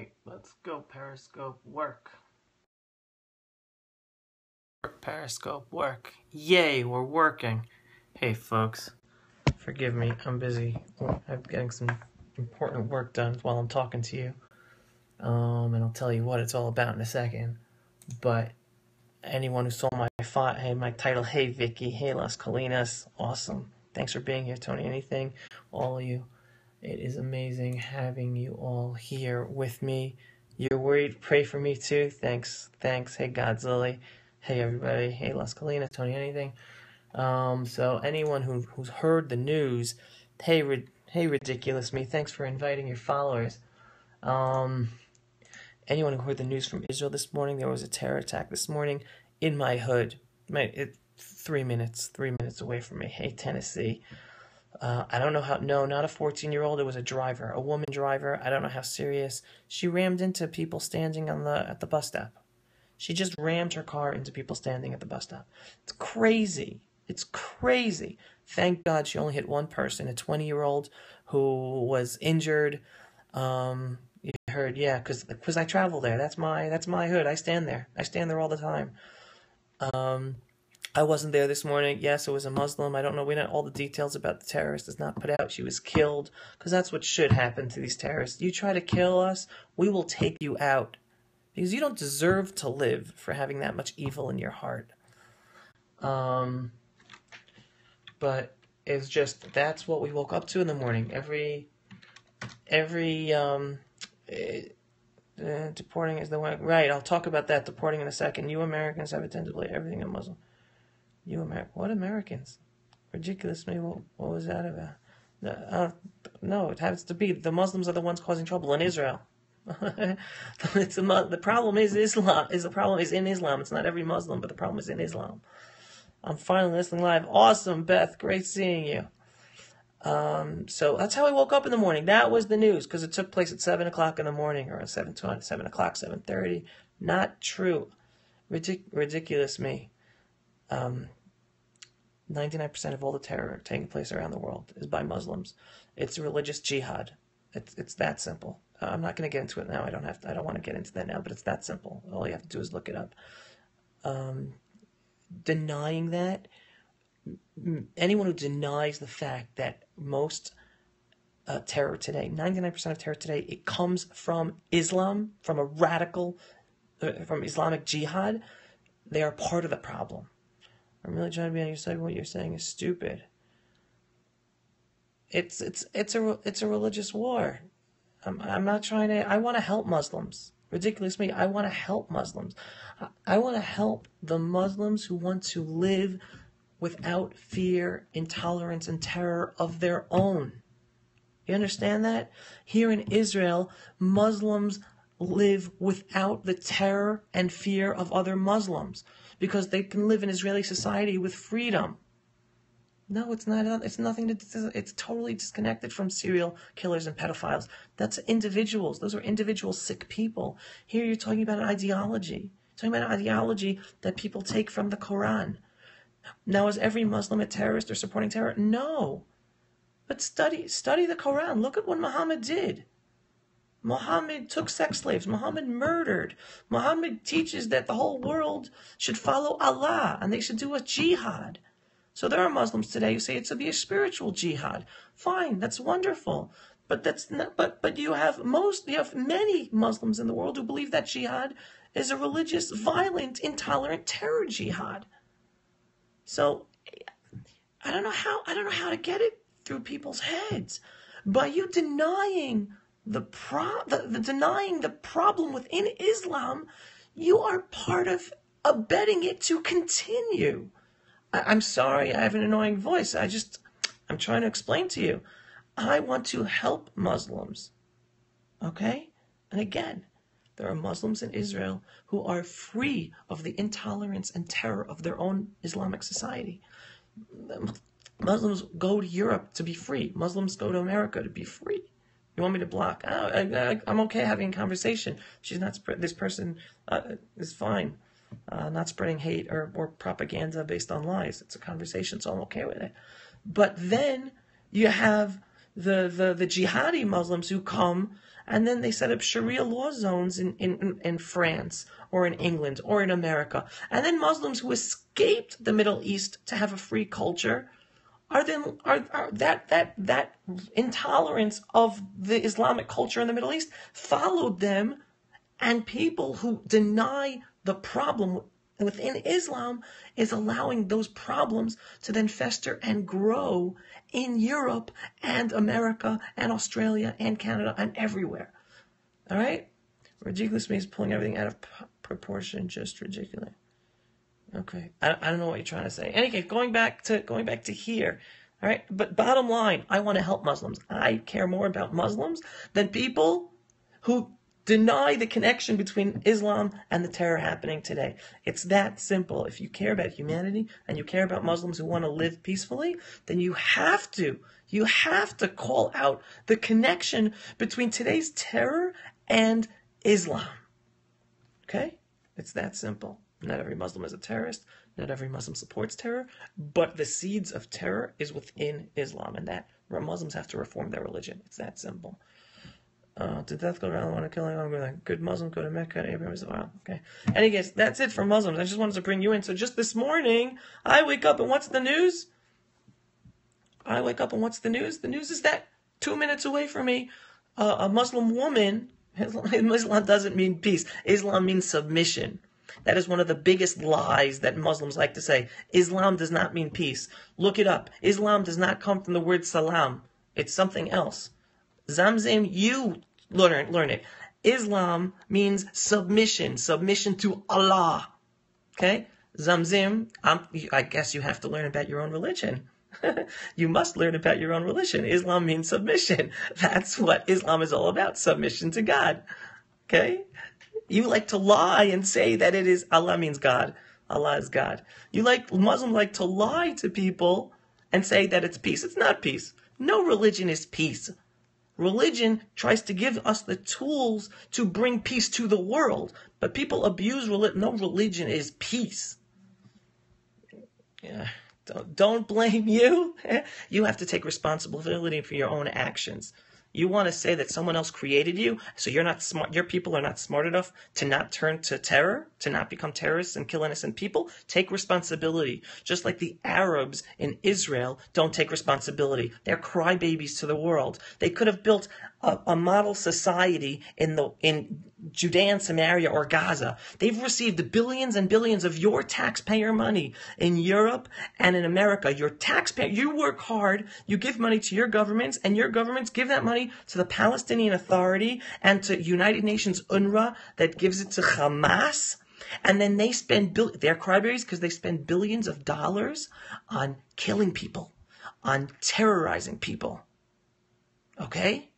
Alright, let's go Periscope work. Periscope work. Yay, we're working. Hey folks, forgive me, I'm busy. I'm getting some important work done while I'm talking to you. And I'll tell you what it's all about in a second. But anyone who saw my title, hey Vicky, hey Las Colinas, awesome. Thanks for being here, Tony Anything, all of you. It is amazing having you all here with me. You're worried, pray for me too. Thanks. Hey Godzilla. Hey everybody. Hey Las Colinas, Tony Anything. So anyone who's heard the news, hey Ridiculous Me, thanks for inviting your followers. Anyone who heard the news from Israel this morning, there was a terror attack this morning in my hood. 3 minutes away from me. Hey Tennessee. I don't know how, no, not a 14-year-old, it was a driver, a woman driver. I don't know how serious. She rammed into people standing at the bus stop. She just rammed her car into people standing at the bus stop. It's crazy. It's crazy. Thank God she only hit one person, a 20-year-old who was injured. You heard, yeah, because I travel there. That's my hood. I stand there. I stand there all the time. I wasn't there this morning. Yes, it was a Muslim. I don't know. We don't all the details about the terrorist. It's not put out. She was killed because that's what should happen to these terrorists. You try to kill us, we will take you out because you don't deserve to live for having that much evil in your heart. But it's just that's what we woke up to in the morning. Deporting is the one. Right, I'll talk about that. Deporting in a second. You Americans have attended to believe everything a Muslim. You what Americans? Ridiculous me. What was that about? No, it has to be. The Muslims are the ones causing trouble in Israel. The problem is Islam. The problem is in Islam. It's not every Muslim, but the problem is in Islam. I'm finally listening live. Awesome, Beth. Great seeing you. So that's how I woke up in the morning. That was the news because it took place at 7 o'clock in the morning, or 7 o'clock, 7:30. Not true. Ridiculous me. 99% of all the terror taking place around the world is by Muslims. It's religious jihad. It's that simple. I'm not going to get into it now. I don't want to get into that now, but it's that simple. All you have to do is look it up. Denying that, anyone who denies the fact that most terror today, 99% of terror today, it comes from Islam, from a radical, from Islamic jihad, they are part of the problem. I'm really trying to be on your side. What you're saying is stupid. It's a religious war. I'm not trying to. I want to help Muslims. Ridiculous me. I want to help Muslims. I want to help the Muslims who want to live without fear, intolerance, and terror of their own. You understand that? Here in Israel, Muslims live without the terror and fear of other Muslims because they can live in Israeli society with freedom. No, it's not. It's nothing to do. It's totally disconnected from serial killers and pedophiles. That's individuals. Those are individual sick people. Here you're talking about an ideology. You're talking about an ideology that people take from the Quran. Now, is every Muslim a terrorist or supporting terror? No. But study the Quran. Look at what Muhammad did. Muhammad took sex slaves. Muhammad murdered. Muhammad teaches that the whole world should follow Allah and they should do a jihad. So there are Muslims today who say it's to be a spiritual jihad. Fine, that's wonderful. But that's not, but you have many Muslims in the world who believe that jihad is a religious, violent, intolerant terror jihad. So I don't know how to get it through people's heads. By you denying denying the problem within Islam, you are part of abetting it to continue. I'm sorry, I have an annoying voice. I'm trying to explain to you. I want to help Muslims. Okay? And again, there are Muslims in Israel who are free of the intolerance and terror of their own Islamic society. Muslims go to Europe to be free. Muslims go to America to be free. You want me to block? I'm okay having a conversation. This person is fine. Not spreading hate or propaganda based on lies. It's a conversation, so I'm okay with it. But then you have the jihadi Muslims who come and then they set up Sharia law zones in France or in England or in America. And then Muslims who escaped the Middle East to have a free culture are that intolerance of the Islamic culture in the Middle East followed them, and people who deny the problem within Islam is allowing those problems to then fester and grow in Europe and America and Australia and Canada and everywhere. All right? Ridiculous means pulling everything out of proportion, just ridiculous. Okay, I don't know what you're trying to say. Anyway, going back to here. All right, but bottom line, I want to help Muslims. I care more about Muslims than people who deny the connection between Islam and the terror happening today. It's that simple. If you care about humanity and you care about Muslims who want to live peacefully, then you have to call out the connection between today's terror and Islam. Okay? It's that simple. Not every Muslim is a terrorist. Not every Muslim supports terror. But the seeds of terror is within Islam. And that Muslims have to reform their religion. It's that simple. Did death go around? Want to kill anyone? Good Muslims go to Mecca. Abraham is wow. Okay. Anyways, that's it for Muslims. I just wanted to bring you in. So just this morning, I wake up and what's the news? The news is that 2 minutes away from me, a Muslim woman, Islam doesn't mean peace. Islam means submission. That is one of the biggest lies that Muslims like to say. Islam does not mean peace. Look it up. Islam does not come from the word salam. It's something else. Zamzam, you learn it. Islam means submission to Allah. Okay? Zamzam, I guess you have to learn about your own religion. You must learn about your own religion. Islam means submission. That's what Islam is all about, submission to God. Okay? You like to lie and say that it is Allah means God. Allah is God. Muslims like to lie to people and say that it's peace. It's not peace. No religion is peace. Religion tries to give us the tools to bring peace to the world, but people abuse religion. No religion is peace. Yeah. Don't blame you. You have to take responsibility for your own actions. You want to say that someone else created you, so you're not smart. Your people are not smart enough to not turn to terror, to not become terrorists and kill innocent people. Take responsibility. Just like the Arabs in Israel don't take responsibility. They're crybabies to the world. They could have built a model society in Judea and Samaria or Gaza. They've received billions and billions of your taxpayer money in Europe and in America. Your taxpayer, you work hard, you give money to your governments, and your governments give that money to the Palestinian Authority and to United Nations UNRWA that gives it to Hamas. And then they spend, they're crybabies because they spend billions of dollars on killing people, on terrorizing people. Okay?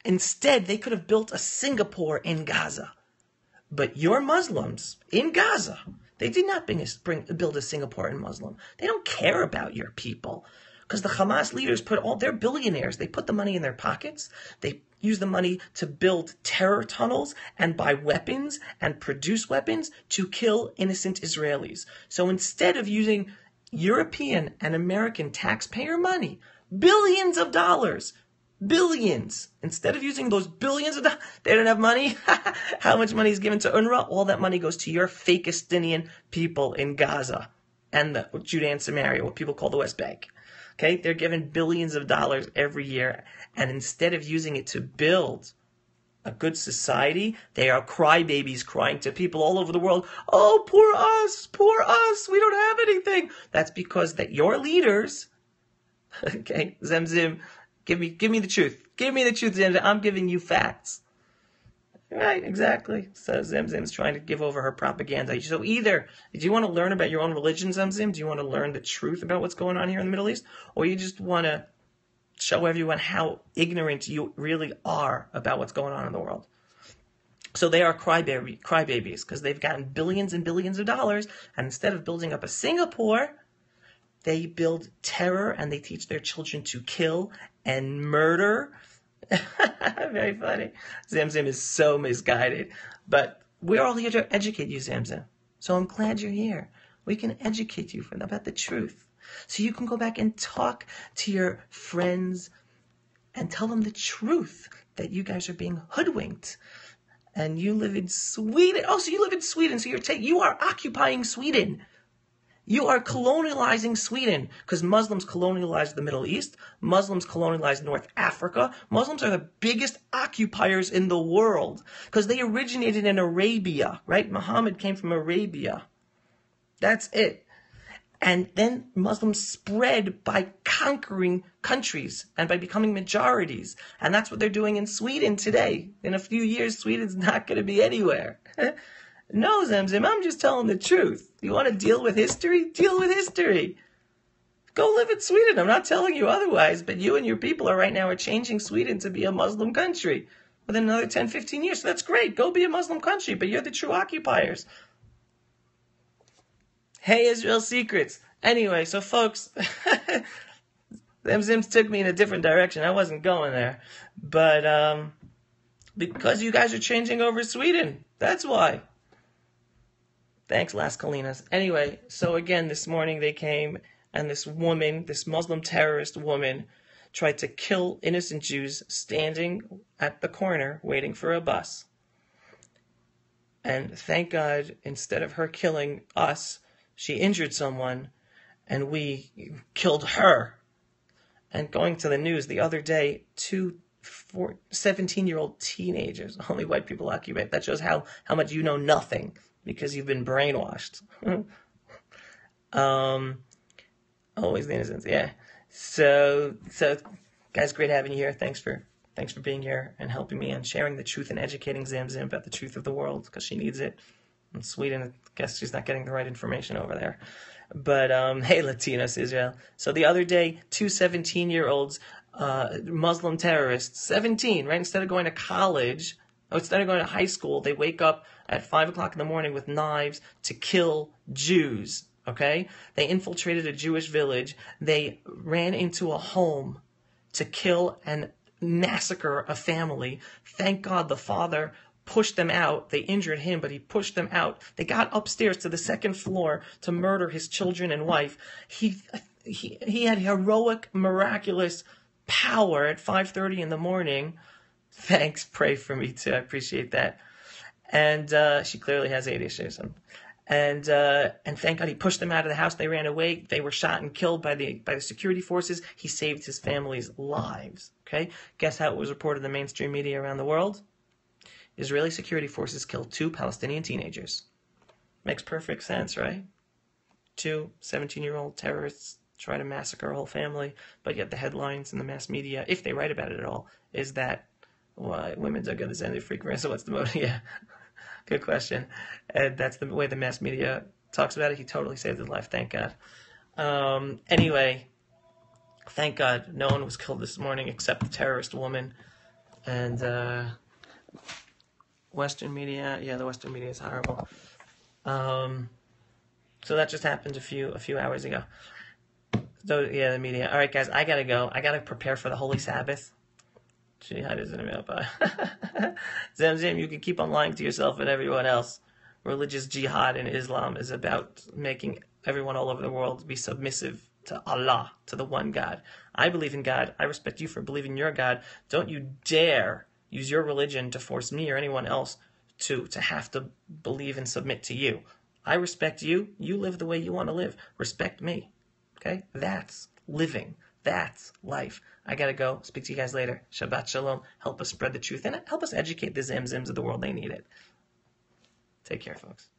Instead, they could have built a Singapore in Gaza. But your Muslims in Gaza, they did not build a Singapore in Muslim. They don't care about your people. Because the Hamas leaders they're billionaires. They put the money in their pockets. They use the money to build terror tunnels and buy weapons and produce weapons to kill innocent Israelis. So instead of using European and American taxpayer money, billions of dollars, billions. Instead of using those billions of dollars, they don't have money. How much money is given to UNRWA? All that money goes to your Fakistinian people in Gaza and the Judea and Samaria, what people call the West Bank. Okay, they're given billions of dollars every year, and instead of using it to build a good society, they are crybabies crying to people all over the world, oh, poor us, we don't have anything. That's because that your leaders, okay, Zemzim, Give me the truth. Give me the truth, Zemzim. I'm giving you facts. Right, exactly. So Zemzim's trying to give over her propaganda. So either, do you want to learn about your own religion, Zemzim? Do you want to learn the truth about what's going on here in the Middle East? Or you just want to show everyone how ignorant you really are about what's going on in the world? So they are crybabies because they've gotten billions and billions of dollars, and instead of building up a Singapore, they build terror and they teach their children to kill and murder. Very funny. Zamzam is so misguided. But we're all here to educate you, Zamzam. So I'm glad you're here. We can educate you about the truth. So you can go back and talk to your friends and tell them the truth that you guys are being hoodwinked. And you live in Sweden. Oh, so you live in Sweden. So you are occupying Sweden. You are colonializing Sweden because Muslims colonialized the Middle East. Muslims colonialized North Africa. Muslims are the biggest occupiers in the world because they originated in Arabia, right? Muhammad came from Arabia. That's it. And then Muslims spread by conquering countries and by becoming majorities. And that's what they're doing in Sweden today. In a few years, Sweden's not going to be anywhere. No, Zemzem, I'm just telling the truth. You want to deal with history? Deal with history. Go live in Sweden. I'm not telling you otherwise, but you and your people right now are changing Sweden to be a Muslim country within another 10, 15 years. So that's great. Go be a Muslim country, but you're the true occupiers. Hey, Israel Secrets. Anyway, so folks, them Zims took me in a different direction. I wasn't going there. But because you guys are changing over Sweden, that's why. Thanks, Las Colinas. Anyway, so again, this morning they came, and this woman, this Muslim terrorist woman, tried to kill innocent Jews standing at the corner waiting for a bus. And thank God, instead of her killing us, she injured someone, and we killed her. And going to the news the other day, 17-year-old teenagers, only white people occupy. That shows how much you know nothing, because you've been brainwashed. Always the innocence, yeah. So guys, great having you here. Thanks for being here and helping me and sharing the truth and educating Zamzam about the truth of the world, because she needs it. In Sweden, I guess she's not getting the right information over there. But, hey, Latinos, Israel. So the other day, 2 17-year-olds, Muslim terrorists, 17, right? Instead of going to college, instead of going to high school, they wake up at 5 o'clock in the morning with knives to kill Jews, okay? They infiltrated a Jewish village. They ran into a home to kill and massacre a family. Thank God the father pushed them out. They injured him, but he pushed them out. They got upstairs to the second floor to murder his children and wife. He had heroic, miraculous power at 5:30 in the morning. Thanks, pray for me too. I appreciate that. And she clearly has 8 issues. And thank God he pushed them out of the house. They ran away. They were shot and killed by the security forces. He saved his family's lives. Okay, guess how it was reported in the mainstream media around the world? Israeli security forces killed 2 Palestinian teenagers. Makes perfect sense, right? 2 17-year-old terrorists try to massacre a whole family, but yet the headlines in the mass media, if they write about it at all, is that women don't get this end of frequency. So what's the motive? Yeah, good question. And that's the way the mass media talks about it. He totally saved his life, thank God. Anyway, thank God no one was killed this morning except the terrorist woman. And Western media, yeah, the Western media is horrible. So that just happened a few hours ago. So yeah, the media. All right, guys, I gotta go. I gotta prepare for the Holy Sabbath. Jihad isn't about. Zamzam, you can keep on lying to yourself and everyone else. Religious jihad in Islam is about making everyone all over the world be submissive to Allah, to the one God. I believe in God. I respect you for believing in your God. Don't you dare use your religion to force me or anyone else to have to believe and submit to you. I respect you. You live the way you want to live. Respect me. Okay? That's living. That's life. I gotta go. Speak to you guys later. Shabbat shalom. Help us spread the truth and help us educate the Zamzims of the world. They need it. Take care, folks.